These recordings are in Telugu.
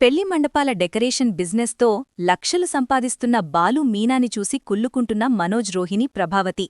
పెళ్లి మండపాల డెకరేషన్ బిజినెస్తో లక్షలు సంపాదిస్తున్న బాలు మీనాని చూసి కుళ్ళుకుంటున్న మనోజ్ రోహిణి ప్రభావతి.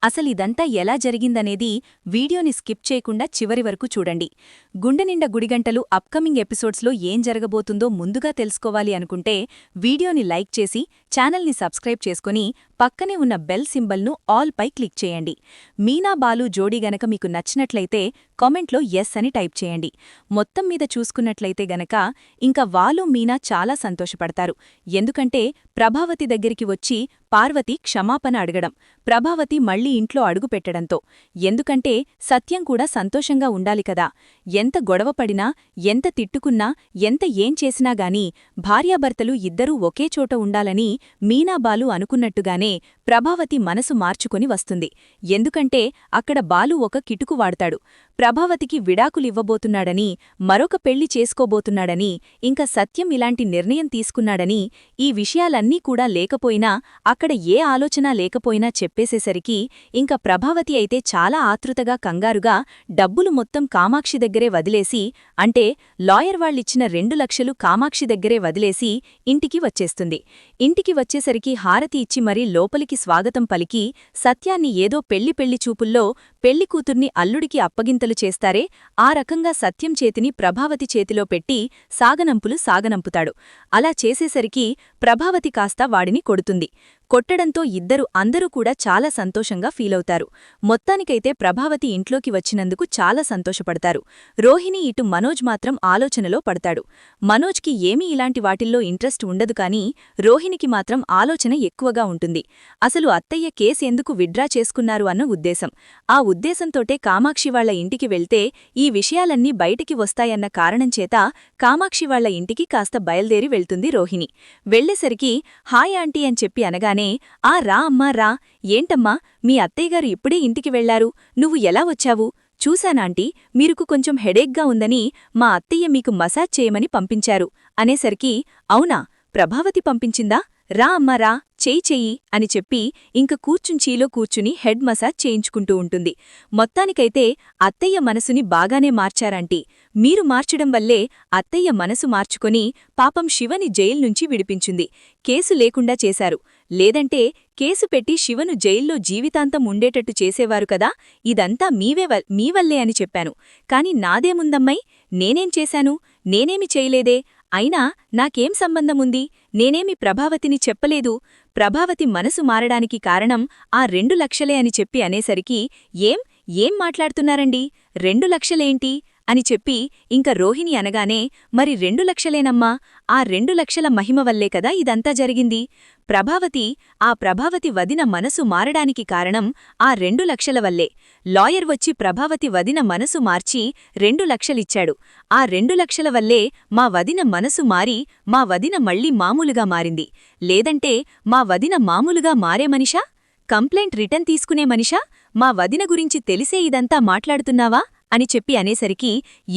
అసలిదంతా ఎలా జరిగిందనేది వీడియోని స్కిప్ చేయకుండా చివరి వరకు చూడండి. గుండెనిండా గుడిగంటలు అప్కమింగ్ ఎపిసోడ్స్లో ఏం జరగబోతుందో ముందుగా తెలుసుకోవాలి అనుకుంటే వీడియోని లైక్ చేసి ఛానల్ని సబ్స్క్రైబ్ చేసుకుని పక్కనే ఉన్న బెల్ సింబల్ను ఆల్ పై క్లిక్ చేయండి. మీనా బాలు జోడీ గనక మీకు నచ్చినట్లయితే కామెంట్లో ఎస్ అని టైప్ చేయండి. మొత్తం మీద చూసుకున్నట్లయితే గనక ఇంకా వాలు మీనా చాలా సంతోషపడతారు. ఎందుకంటే ప్రభావతి దగ్గరికి వచ్చి పార్వతి క్షమాపణ అడగడం, ప్రభావతి మళ్లీ ఇంట్లో అడుగుపెట్టడంతో. ఎందుకంటే సత్యం కూడా సంతోషంగా ఉండాలి కదా. ఎంత గొడవపడినా, ఎంత తిట్టుకున్నా, ఎంత ఏం చేసినా గానీ భార్యాభర్తలు ఇద్దరూ ఒకే చోట ఉండాలని మీనాబాలు అనుకున్నట్టుగానే ప్రభావతి మనసు మార్చుకొని వస్తుంది. ఎందుకంటే అక్కడ బాలు ఒక కిటుకు వాడతాడు. ప్రభావతికి విడాకులివ్వబోతున్నాడని, మరొక పెళ్లి చేసుకోబోతున్నాడని, ఇంకా సత్యం ఇలాంటి నిర్ణయం తీసుకున్నాడని, ఈ విషయాలన్నీ కూడా లేకపోయినా, అక్కడ ఏ ఆలోచన లేకపోయినా చెప్పేసేసరికి ఇంక ప్రభావతి అయితే చాలా ఆతృతగా కంగారుగా డబ్బులు మొత్తం కామాక్షి దగ్గరే వదిలేసి, అంటే లాయర్ వాళ్ళిచ్చిన 2 లక్షలు కామాక్షి దగ్గరే వదిలేసి ఇంటికి వచ్చేస్తుంది. ఇంటికి వచ్చేసరికి హారతి ఇచ్చి మరీ లోపలికి స్వాగతం పలికి సత్యాన్ని ఏదో పెళ్లి చూపుల్లో పెళ్లికూతుర్ని అల్లుడికి అప్పగింతలు చేస్తారే ఆ రకంగా సత్యం చేతిని ప్రభావతి చేతిలో పెట్టి సాగనంపుతాడు. అలా చేసేసరికి ప్రభావతి కాస్త వాడిని కొడుతుంది. కొట్టడంతో అందరూ కూడా చాలా సంతోషంగా ఫీలవుతారు. మొత్తానికైతే ప్రభావతి ఇంట్లోకి వచ్చినందుకు చాలా సంతోషపడతారు. రోహిణి ఇటు మనోజ్ మాత్రం ఆలోచనలో పడతాడు. మనోజ్కి ఏమీ ఇలాంటి వాటిల్లో ఇంట్రెస్ట్ ఉండదు కానీ రోహిణికి మాత్రం ఆలోచన ఎక్కువగా ఉంటుంది. అసలు అత్తయ్య కేసు ఎందుకు విత్డ్రా చేసుకున్నారు అన్న ఉద్దేశం. ఆ ఉద్దేశంతోటే కామాక్షి వాళ్ల ఇంటికి వెళ్తే ఈ విషయాలన్నీ బయటికి వస్తాయన్న కారణంచేత కామాక్షి వాళ్ల ఇంటికి కాస్త బయల్దేరి వెళ్తుంది రోహిణి. వెళ్లేసరికి హాయ్ ఆంటీ అని చెప్పి అనగానే రా అమ్మా రా, ఏంటమ్మా మీ అత్తయ్యగారు ఇప్పుడే ఇంటికి వెళ్లారు, నువ్వు ఎలా వచ్చావు? చూశానాంటీ, మీరుకు కొంచెం హెడేక్గా ఉందని మా అత్తయ్య మీకు మసాజ్ చేయమని పంపించారు అనేసరికి అవునా, ప్రభావతి పంపించిందా? రా అమ్మా రా, చెయ్యి అని చెప్పి ఇంక కూర్చుంచీలో కూర్చుని హెడ్ మసాజ్ చేయించుకుంటూ ఉంటుంది. మొత్తానికైతే అత్తయ్య మనసుని బాగానే మార్చారంటీ. మీరు మార్చడం వల్లే అత్తయ్య మనసు మార్చుకొని పాపం శివని జైల్నుంచి విడిపించింది. కేసు లేకుండా చేశారు. లేదంటే కేసు పెట్టి శివను జైల్లో జీవితాంతం ఉండేటట్టు చేసేవారు కదా. ఇదంతా మీ వల్లే అని చెప్పాను. కాని నాదేముందమ్మై, నేనేం చేశాను? నేనేమి చేయలేదే. అయినా నాకేం సంబంధముంది? నేనేమి ప్రభావతిని చెప్పలేదు. ప్రభావతి మనసు మారడానికి కారణం ఆ 2 లక్షలే అని చెప్పి అనేసరికి ఏం మాట్లాడుతున్నారండి, 2 లక్షలేంటి అని చెప్పి ఇంక రోహిణి అనగానే మరి 2 లక్షలేనమ్మా, ఆ 2 లక్షల మహిమ వల్లే కదా ఇదంతా జరిగింది. ప్రభావతి వదిన మనసు మారడానికి కారణం ఆ 2 లక్షల వల్లే. లాయర్ వచ్చి ప్రభావతి వదిన మనసు మార్చి 2 లక్షలిచ్చాడు. ఆ 2 లక్షల వల్లే మా వదిన మనసు మారి మా వదిన మళ్లీ మామూలుగా మారింది. లేదంటే మా వదిన మామూలుగా మారే మనిషా? కంప్లైంట్ రిటర్న్ తీసుకునే మనిషా? మా వదిన గురించి తెలిసే ఇదంతా మాట్లాడుతున్నావా అని చెప్పి అనేసరికి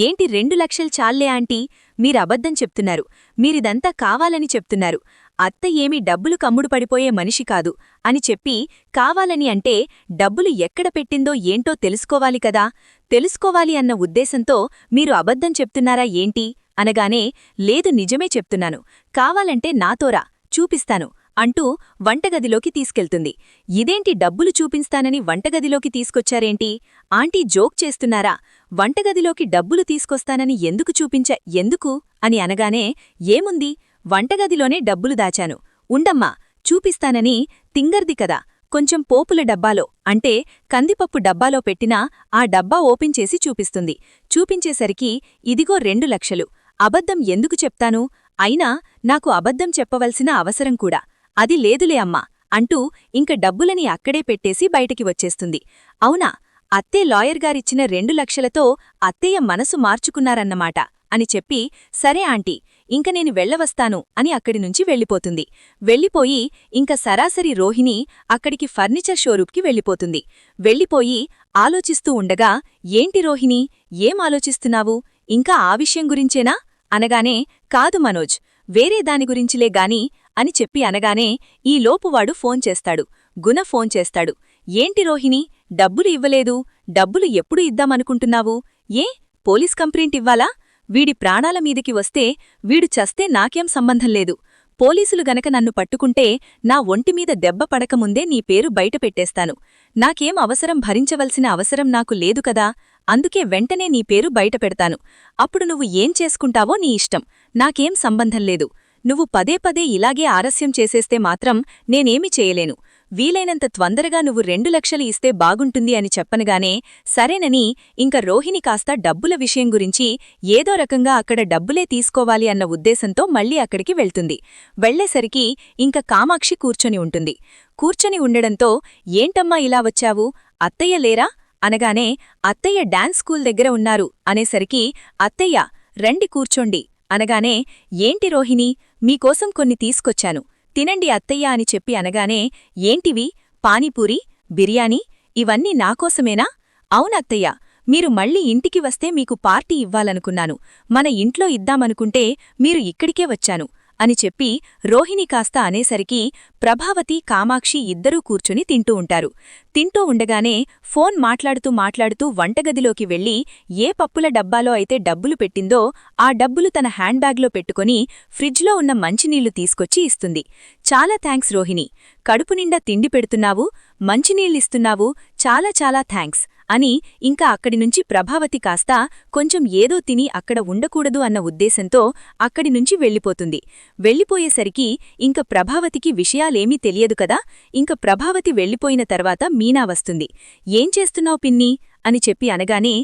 ఏంటి 2 లక్షలు చాల్లే ఆంటీ, మీరబద్ధం చెప్తున్నారు, మీరిదంతా కావాలని చెప్తున్నారు. అత్త ఏమీ డబ్బులు కమ్ముడు పడిపోయే మనిషి కాదు అని చెప్పి కావాలని అంటే డబ్బులు ఎక్కడ పెట్టిందో ఏంటో తెలుసుకోవాలి కదా. తెలుసుకోవాలి అన్న ఉద్దేశంతో మీరు అబద్ధం చెప్తున్నారా ఏంటి అనగానే లేదు, నిజమే చెప్తున్నాను, కావాలంటే నాతోరా చూపిస్తాను అంటూ వంటగదిలోకి తీసుకెళ్తుంది. ఇదేంటి డబ్బులు చూపిస్తానని వంటగదిలోకి తీసుకొచ్చారేంటి? ఆంటీ జోక్ చేస్తున్నారా? వంటగదిలోకి డబ్బులు తీసుకొస్తానని ఎందుకు అని అనగానే ఏముంది, వంటగదిలోనే డబ్బులు దాచాను, ఉండమ్మా చూపిస్తానని తింగర్ది కదా, కొంచెం పోపుల డబ్బాలో అంటే కందిపప్పు డబ్బాలో పెట్టినా ఆ డబ్బా ఓపెన్ చేసి చూపిస్తుంది. చూపించేసరికి ఇదిగో 2 లక్షలు. అబద్ధం ఎందుకు చెప్తాను? అయినా నాకు అబద్ధం చెప్పవలసిన అవసరం కూడా అది లేదులే అమ్మా అంటూ ఇంక డబ్బులని అక్కడే పెట్టేసి బయటికి వచ్చేస్తుంది. అవునా, అత్తే లాయర్గారిచ్చిన 2 లక్షలతో అత్తయ్య మనసు మార్చుకున్నారన్నమాట అని చెప్పి సరే ఆంటీ, ఇంక నేను వెళ్ళవస్తాను అని అక్కడినుంచి వెళ్ళిపోతుంది. వెళ్ళిపోయి ఇంక సరాసరి రోహిణి అక్కడికి ఫర్నిచర్ షోరూంకి వెళ్ళిపోతుంది. వెళ్ళిపోయి ఆలోచిస్తూ ఉండగా ఏంటి రోహిణి, ఏం ఆలోచిస్తున్నావు? ఇంకా ఆ విషయం గురించేనా అనగానే కాదు మనోజ్, వేరే దాని గురించిలే గాని అని చెప్పి అనగానే ఈలోపువాడు ఫోన్ చేస్తాడు. గుణ ఫోన్ చేస్తాడు. ఏంటి రోహిణి, డబ్బులు ఇవ్వలేదు, డబ్బులు ఎప్పుడు ఇద్దామనుకుంటున్నావు? పోలీస్ కంప్లైంట్ ఇవ్వాలా? వీడి ప్రాణాల మీదికి వస్తే వీడు చస్తే నాకేం సంబంధం లేదు. పోలీసులు గనక నన్ను పట్టుకుంటే నా ఒంటిమీద దెబ్బ పడకముందే నీ పేరు బయటపెట్టేస్తాను. నాకేం అవసరం భరించవలసిన అవసరం నాకు లేదు కదా, అందుకే వెంటనే నీ పేరు బయటపెడతాను. అప్పుడు నువ్వు ఏం చేసుకుంటావో నీ ఇష్టం, నాకేం సంబంధం లేదు. నువ్వు పదే పదే ఇలాగే ఆలస్యం చేసేస్తే మాత్రం నేనేమి చేయలేను. వీలైనంత త్వరగా నువ్వు 2 లక్షలు ఇస్తే బాగుంటుంది అని చెప్పనగానే సరేనని ఇంక రోహిణి కాస్త డబ్బుల విషయం గురించి ఏదో రకంగా అక్కడ డబ్బులే తీసుకోవాలి అన్న ఉద్దేశంతో మళ్లీ అక్కడికి వెళ్తుంది. వెళ్లేసరికి ఇంక కామాక్షి కూర్చొని ఉంటుంది. కూర్చొని ఉండడంతో ఏంటమ్మా ఇలా వచ్చావు, అత్తయ్య లేరా అనగానే అత్తయ్య డాన్స్ స్కూల్ దగ్గర ఉన్నారు అనేసరికి అత్తయ్య రండి కూర్చోండి అనగానే ఏంటి రోహిణి, మీకోసం కొన్ని తీసుకొచ్చాను, తినండి అత్తయ్య అని చెప్పి అనగానే ఏంటివి, పానీపూరి, బిర్యానీ, ఇవన్నీ నాకోసమేనా? అవునత్తయ్య, మీరు మళ్ళీ ఇంటికి వస్తే మీకు పార్టీ ఇవ్వాలనుకున్నాను, మన ఇంట్లో ఇద్దామనుకుంటే మీరు ఇక్కడికే వచ్చాను అని చెప్పి రోహిణి కాస్త అనేసరికి ప్రభావతి కామాక్షి ఇద్దరూ కూర్చుని తింటూ ఉంటారు. తింటూ ఉండగానే ఫోన్ మాట్లాడుతూ వంటగదిలోకి వెళ్లి ఏ పప్పుల డబ్బాలో అయితే డబ్బులు పెట్టిందో ఆ డబ్బులు తన హ్యాండ్ బ్యాగ్లో పెట్టుకుని ఫ్రిడ్జ్లో ఉన్న మంచినీళ్లు తీసుకొచ్చి ఇస్తుంది. చాలా థాంక్స్ రోహిణి, కడుపునిండా తిండి పెడుతున్నావు, మంచినీళ్ళిస్తున్నావు, చాలా చాలా థాంక్స్ అని ఇంకా అక్కడినుంచి ప్రభావతి కాస్త కొంచెం ఏదో తిని అక్కడ ఉండకూడదు అన్న ఉద్దేశంతో అక్కడినుంచి వెళ్ళిపోతుంది. వెళ్ళిపోయేసరికి ఇంక ప్రభావతికి విషయాలేమీ తెలియదు కదా. ఇంక ప్రభావతి వెళ్ళిపోయిన తర్వాత మీనా వస్తుంది. ఏం చేస్తున్నావు పిన్నీ అని చెప్పి అనగానే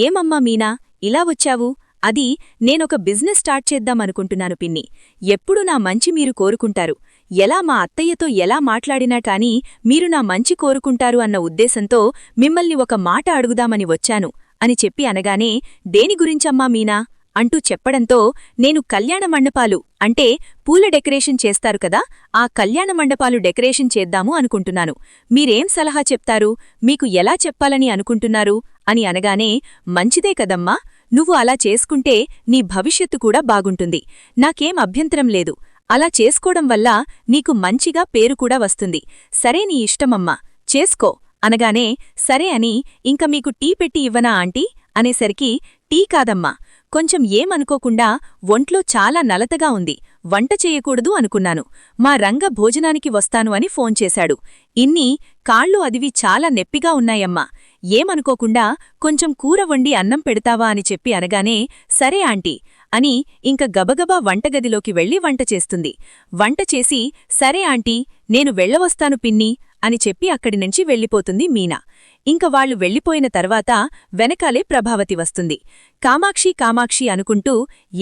ఏమమ్మా మీనా ఇలా వచ్చావు, అది నేనొక బిజినెస్ స్టార్ట్ చేద్దామనుకుంటున్నాను పిన్ని, ఎప్పుడు నా మంచి మీరు కోరుకుంటారు, ఎలా మా అత్తయ్యతో ఎలా మాట్లాడినా కాని మీరు నా మంచి కోరుకుంటారు అన్న ఉద్దేశంతో మిమ్మల్ని ఒక మాట అడుగుదామని వచ్చాను అని చెప్పి అనగానే దేని గురించమ్మా మీనా అంటూ చెప్పడంతో నేను కళ్యాణ మండపాలు అంటే పూల డెకరేషన్ చేస్తారు కదా, ఆ కళ్యాణ మండపాలు డెకరేషన్ చేద్దాము అనుకుంటున్నాను, మీరేం సలహా చెప్తారు, మీకు ఎలా చెప్పాలని అనుకుంటున్నారు అని అనగానే మంచిదే కదమ్మా, నువ్వు అలా చేసుకుంటే నీ భవిష్యత్తు కూడా బాగుంటుంది, నాకేం అభ్యంతరం లేదు, అలా చేసుకోవడం వల్ల నీకు మంచిగా పేరు కూడా వస్తుంది, సరే నీ ఇష్టమమ్మా చేసుకో అనగానే సరే అని ఇంక మీకు టీ పెట్టి ఇవ్వనా ఆంటీ అనేసరికి టీ కాదమ్మా, కొంచెం ఏమనుకోకుండా ఒంట్లో చాలా నలతగా ఉంది, వంట చేయకూడదు అనుకున్నాను, మా రంగ భోజనానికి వస్తాను అని ఫోన్ చేశాడు, ఇన్ని కాళ్ళు అదివి చాలా నెప్పిగా ఉన్నాయమ్మా, ఏమనుకోకుండా కొంచెం కూర వండి అన్నం పెడతావా అని చెప్పి అనగానే సరే ఆంటీ అని ఇంక గబగబా వంటగదిలోకి వెళ్లి వంట చేస్తుంది. వంట చేసి సరే ఆంటీ నేను వెళ్ళవస్తాను పిన్ని అని చెప్పి అక్కడినుంచి వెళ్ళిపోతుంది మీనా. ఇంక వాళ్లు వెళ్ళిపోయిన తర్వాత వెనకాలే ప్రభావతి వస్తుంది. కామాక్షి కామాక్షి అనుకుంటూ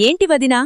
ఏంటి వదినా,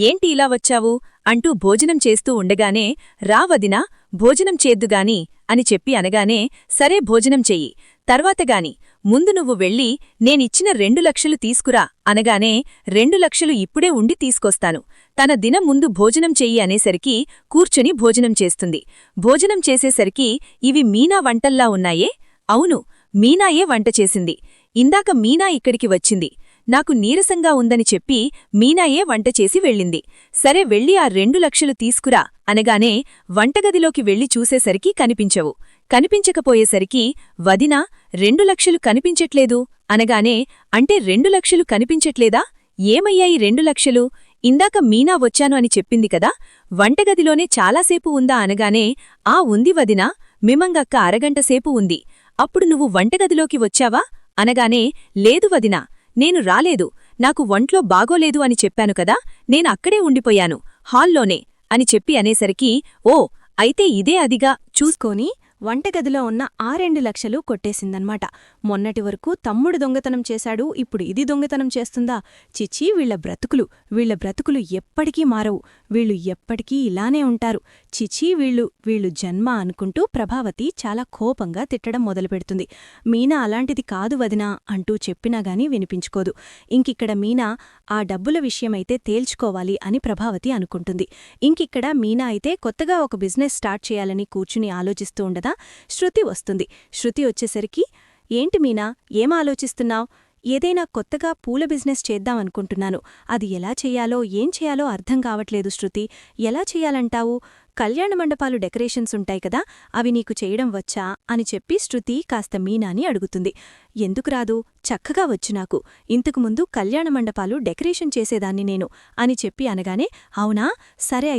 ఏంటి ఇలా వచ్చావు అంటూ భోజనం చేస్తూ ఉండగానే రా వదినా భోజనం చేద్దుగాని అని చెప్పి అనగానే సరే భోజనం చెయ్యి, తర్వాతగాని ముందు నువ్వు వెళ్ళి నేనిచ్చిన 2 లక్షలు తీసుకురా అనగానే 2 లక్షలు ఇప్పుడే ఉండి తీసుకొస్తాను, తన దినం ముందు భోజనం చెయ్యి అనేసరికి కూర్చుని భోజనం చేస్తుంది. భోజనం చేసేసరికి ఇవి మీనా వంటల్లా ఉన్నాయే, అవును మీనాయే వంట చేసింది, ఇందాక మీనా ఇక్కడికి వచ్చింది, నాకు నీరసంగా ఉందని చెప్పి మీనాయే వంట చేసి వెళ్ళింది, సరే వెళ్ళి ఆ 2 లక్షలు తీసుకురా అనగానే వంటగదిలోకి వెళ్లి చూసేసరికి కనిపించవు. కనిపించకపోయేసరికి వదినా 2 లక్షలు కనిపించట్లేదు అనగానే అంటే 2 లక్షలు కనిపించట్లేదా, ఏమయ్యాయి 2 లక్షలు, ఇందాక మీనా వచ్చాను అని చెప్పింది కదా, వంటగదిలోనే చాలాసేపు ఉందా అనగానే ఆ ఉంది వదినా, మిమంగక్క అరగంటసేపు ఉంది, అప్పుడు నువ్వు వంటగదిలోకి వచ్చావా అనగానే లేదు వదినా నేను రాలేదు, నాకు ఒంట్లో బాగోలేదు అని చెప్పాను కదా, నేనక్కడే ఉండిపోయాను హాల్లోనే అని చెప్పి అనేసరికి ఓ అయితే ఇదే అదిగా చూసుకొని వంటగదిలో ఉన్న ఆ 2 లక్షలు కొట్టేసిందన్మాట. మొన్నటి వరకు తమ్ముడు దొంగతనం చేశాడు, ఇప్పుడు ఇది దొంగతనం చేస్తుందా, చిచ్చి వీళ్ల బ్రతుకులు ఎప్పటికీ మారవు, వీళ్ళు ఎప్పటికీ ఇలానే ఉంటారు, చిచి వీళ్ళు జన్మ అనుకుంటూ ప్రభావతి చాలా కోపంగా తిట్టడం మొదలుపెడుతుంది. మీనా అలాంటిది కాదు వదినా అంటూ చెప్పినాగాని వినిపించుకోదు. ఇంకిక్కడ మీనా ఆ డబ్బుల విషయమైతే తేల్చుకోవాలి అని ప్రభావతి అనుకుంటుంది. ఇంకిక్కడ మీనా అయితే కొత్తగా ఒక బిజినెస్ స్టార్ట్ చేయాలని కూర్చుని ఆలోచిస్తూ ఉండదా శృతి వస్తుంది. శృతి వచ్చేసరికి ఏంటి మీనా ఏం ఆలోచిస్తున్నావ్, ఏదైనా కొత్తగా పూల బిజినెస్ చేద్దామనుకుంటున్నాను. అది ఎలా చెయ్యాలో ఏం చేయాలో అర్థం కావట్లేదు శృతి. ఎలా చెయ్యాలంటావు? కళ్యాణ మండపాలు డెకరేషన్స్ ఉంటాయి కదా, అవి నీకు చేయడం వచ్చా అని చెప్పి శృతి కాస్త మీనాని అడుగుతుంది. ఎందుకు రాదు, చక్కగా వచ్చు నాకు. ఇంతకుముందు కళ్యాణ మండపాలు డెకరేషన్ చేసేదాన్ని నేను అని చెప్పి అనగానే, అవునా, సరే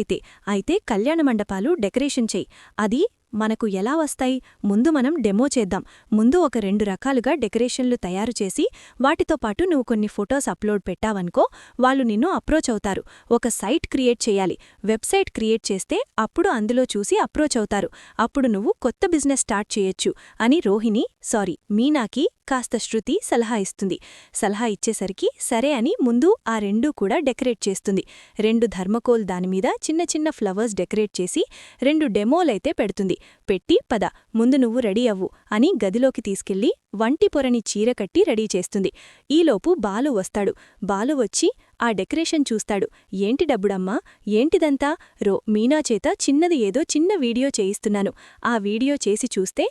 అయితే కళ్యాణ మండపాలు డెకరేషన్ చెయ్యి. అది మనకు ఎలా వస్తాయి? ముందు మనం డెమో చేద్దాం. ముందు ఒక 2 రకాలుగా డెకరేషన్లు తయారు చేసి వాటితో పాటు నువ్వు కొన్ని ఫొటోస్ అప్లోడ్ పెట్టావనుకో, వాళ్ళు నిన్ను అప్రోచ్ అవుతారు. ఒక సైట్ క్రియేట్ చేయాలి. వెబ్సైట్ క్రియేట్ చేస్తే అప్పుడు అందులో చూసి అప్రోచ్ అవుతారు. అప్పుడు నువ్వు కొత్త బిజినెస్ స్టార్ట్ చేయొచ్చు అని మీనాకి కాస్త శృతి సలహా ఇస్తుంది. సలహా ఇచ్చేసరికి సరే అని ముందు ఆ 2 కూడా డెకరేట్ చేస్తుంది. 2 థర్మకోల్ దానిమీద చిన్న చిన్న ఫ్లవర్స్ డెకరేట్ చేసి 2 డెమోలైతే పెడుతుంది. పెట్టి పద ముందు నువ్వు రెడీ అవ్వు అని గదిలోకి తీసుకెళ్లి వంటి పొరని చీర కట్టి రెడీ చేస్తుంది. ఈలోపు బాలు వస్తాడు. బాలు వచ్చి ఆ డెకరేషన్ చూస్తాడు. ఏంటి డబ్బుడమ్మా, ఏంటిదంతా? మీనా చేత చిన్నది ఏదో చిన్న వీడియో చేయిస్తున్నాను. ఆ వీడియో చేసి చూస్తే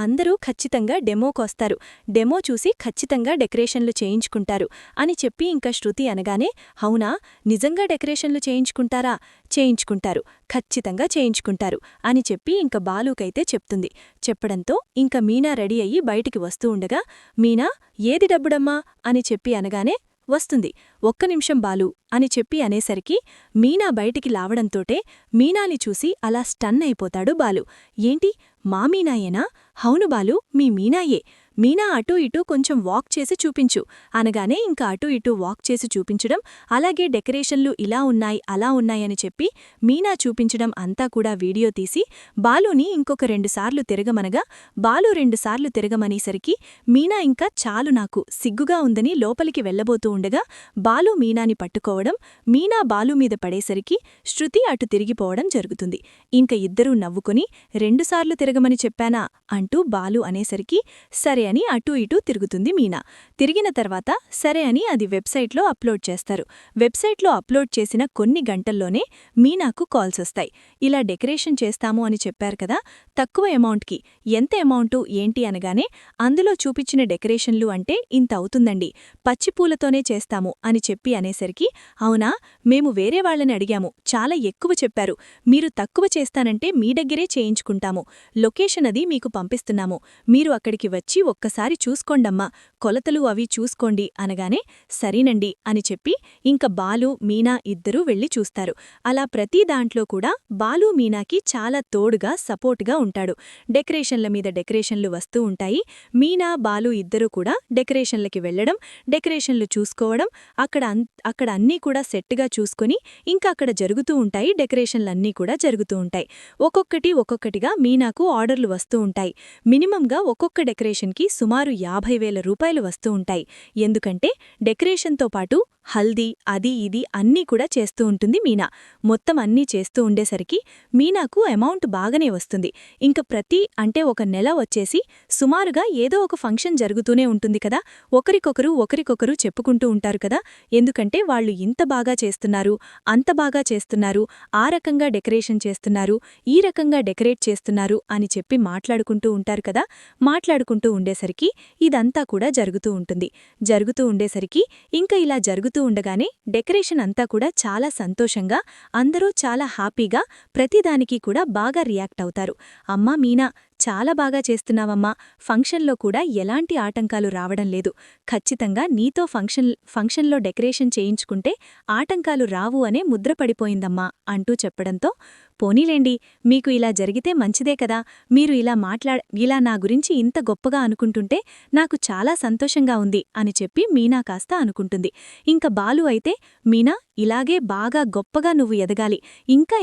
అందరూ ఖచ్చితంగా డెమోకొస్తారు. డెమో చూసి ఖచ్చితంగా డెకరేషన్లు చేయించుకుంటారు అని చెప్పి ఇంకా శృతి అనగానే, అవునా, నిజంగా డెకరేషన్లు చేయించుకుంటారా? చేయించుకుంటారు, ఖచ్చితంగా చేయించుకుంటారు అని చెప్పి ఇంక బాలుకైతే చెప్తుంది. చెప్పడంతో ఇంక మీనా రెడీ అయ్యి బయటికి వస్తూ ఉండగా, మీనా, ఏది డబ్బుడమ్మా అని చెప్పి అనగానే, వస్తుంది, ఒక్క నిమిషం బాలు అని చెప్పి అనేసరికి మీనా బయటికి లావడంతోటే మీనాని చూసి అలా స్టన్ అయిపోతాడు బాలు. ఏంటి, మా మీనాయేనా? హౌను బాలు, మీ మీనాయే. మీనా అటూ ఇటూ కొంచెం వాక్ చేసి చూపించు అనగానే ఇంకా అటూ ఇటూ వాక్ చేసి చూపించడం, అలాగే డెకరేషన్లు ఇలా ఉన్నాయి అలా ఉన్నాయని చెప్పి మీనా చూపించడం అంతా కూడా వీడియో తీసి బాలుని ఇంకొక 2 సార్లు తిరగమనగా బాలు 2 సార్లు తిరగమనేసరికి మీనా ఇంకా చాలు నాకు సిగ్గుగా ఉందని లోపలికి వెళ్లబోతూ ఉండగా బాలు మీనాని పట్టుకోవడం, మీనా బాలు మీద పడేసరికి శృతి అటు తిరిగిపోవడం జరుగుతుంది. ఇంక ఇద్దరూ నవ్వుకుని 2 సార్లు తిరగమని చెప్పానా అంటూ బాలు అనేసరికి సరే అని అటూ ఇటూ తిరుగుతుంది మీనా. తిరిగిన తర్వాత సరే అని అది వెబ్సైట్లో అప్లోడ్ చేస్తారు. వెబ్సైట్లో అప్లోడ్ చేసిన కొన్ని గంటల్లోనే మీనాకు కాల్స్ వస్తాయి. ఇలా డెకరేషన్ చేస్తాము అని చెప్పారు కదా, తక్కువ అమౌంట్కి, ఎంత అమౌంటు ఏంటి అనగానే, అందులో చూపించిన డెకరేషన్లు అంటే ఇంత అవుతుందండి, పచ్చిపూలతోనే చేస్తాము అని చెప్పి అనేసరికి, అవునా, మేము వేరే వాళ్ళని అడిగాము, చాలా ఎక్కువ చెప్పారు, మీరు తక్కువ చేస్తానంటే మీ దగ్గరే చేయించుకుంటాము, లొకేషన్ అది మీకు పంపిస్తున్నాము, మీరు అక్కడికి వచ్చి ఒక్కసారి చూసుకోండమ్మా, కొలతలు అవి చూసుకోండి అనగానే, సరేనండి అని చెప్పి ఇంక బాలు మీనా ఇద్దరూ వెళ్లి చూస్తారు. అలా ప్రతి దాంట్లో కూడా బాలు మీనాకి చాలా తోడుగా సపోర్టుగా ఉంటాడు. డెకరేషన్ల మీద డెకరేషన్లు వస్తూ ఉంటాయి. మీనా బాలు ఇద్దరూ కూడా డెకరేషన్లకి వెళ్లడం, డెకరేషన్లు చూసుకోవడం, అక్కడ అన్నీ కూడా సెట్గా చూసుకొని ఇంకా అక్కడ జరుగుతూ ఉంటాయి. డెకరేషన్లన్నీ కూడా జరుగుతూ ఉంటాయి. ఒక్కొక్కటిగా మీనాకు ఆర్డర్లు వస్తూ ఉంటాయి. మినిమంగా ఒక్కొక్క డెకరేషన్కి సుమారు 50,000 రూపాయలు వస్తూ ఉంటాయి. ఎందుకంటే డెకరేషన్తో పాటు హల్దీ అది ఇది అన్నీ కూడా చేస్తూ ఉంటుంది మీనా. మొత్తం అన్నీ చేస్తూ ఉండేసరికి మీనాకు అమౌంట్ బాగానే వస్తుంది. ఇంక ఒక నెల వచ్చేసి సుమారుగా ఏదో ఒక ఫంక్షన్ జరుగుతూనే ఉంటుంది కదా, ఒకరికొకరు చెప్పుకుంటూ ఉంటారు కదా, ఎందుకంటే వాళ్ళు ఇంత బాగా చేస్తున్నారు, అంత బాగా చేస్తున్నారు, ఆ రకంగా డెకరేషన్ చేస్తున్నారు, ఈ రకంగా డెకరేట్ చేస్తున్నారు అని చెప్పి మాట్లాడుకుంటూ ఉంటారు కదా. మాట్లాడుకుంటూ ఉండేసరికి ఇదంతా కూడా జరుగుతూ ఉంటుంది. జరుగుతూ ఉండేసరికి ఇంకా ఇలా జరుగుతూ ఉండగానే డెకరేషన్ అంతా కూడా చాలా సంతోషంగా, అందరూ చాలా హ్యాపీగా ప్రతిదానికి కూడా బాగా రియాక్ట్ అవుతారు. అమ్మా మీనా, చాలా బాగా చేస్తున్నావమ్మా, ఫంక్షన్లో కూడా ఎలాంటి ఆటంకాలు రావడం లేదు, ఖచ్చితంగా నీతో ఫంక్షన్లో డెకరేషన్ చేయించుకుంటే ఆటంకాలు రావు అనే ముద్ర పడిపోయిందమ్మా అంటూ చెప్పడంతో, పోనీలేండి, మీకు ఇలా జరిగితే మంచిదే కదా, మీరు ఇలా నా గురించి ఇంత గొప్పగా అనుకుంటుంటే నాకు చాలా సంతోషంగా ఉంది అని చెప్పి మీనా కాస్త అనుకుంటుంది. ఇంక బాలు అయితే, మీనా, ఇలాగే బాగా గొప్పగా నువ్వు ఎదగాలి,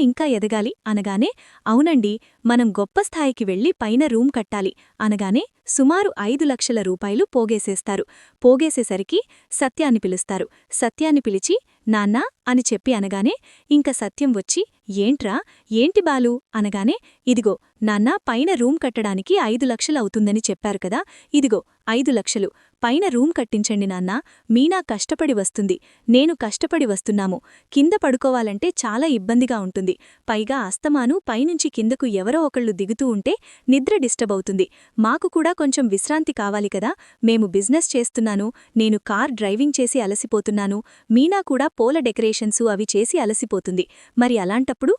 ఇంకా ఎదగాలి అనగానే, అవునండి, మనం గొప్ప స్థాయికి వెళ్లి పైన రూమ్ కట్టాలి అనగానే సుమారు 5 లక్షల రూపాయలు పోగేసేస్తారు. పోగేసేసరికి సత్యాన్ని పిలుస్తారు. సత్యాన్ని పిలిచి, నాన్నా అని చెప్పి అనగానే ఇంక సత్యం వచ్చి, ఏంట్రా, ఏంటి బాలు అనగానే, ఇదిగో నాన్నా, పైన రూమ్ కట్టడానికి 5 లక్షలు అవుతుందని చెప్పారు కదా, ఇదిగో 5 లక్షలు, పైన రూమ్ కట్టించండి నాన్నా, మీనా కష్టపడి వస్తుంది, నేను కష్టపడి వస్తున్నాము, కింద పడుకోవాలంటే చాలా ఇబ్బందిగా ఉంటుంది, పైగా అస్తమాను పైనుంచి కిందకు ఎవరో ఒకళ్ళు దిగుతూ ఉంటే నిద్ర డిస్టర్బ్ అవుతుంది, మాకు కూడా కొంచెం విశ్రాంతి కావాలి కదా, మేము బిజినెస్ చేస్తున్నాను, నేను కార్ డ్రైవింగ్ చేసి అలసిపోతున్నాను, మీనా కూడా పూల డెకరేషన్సు అవి చేసి అలసిపోతుంది. మరి అలాంటప్పుడు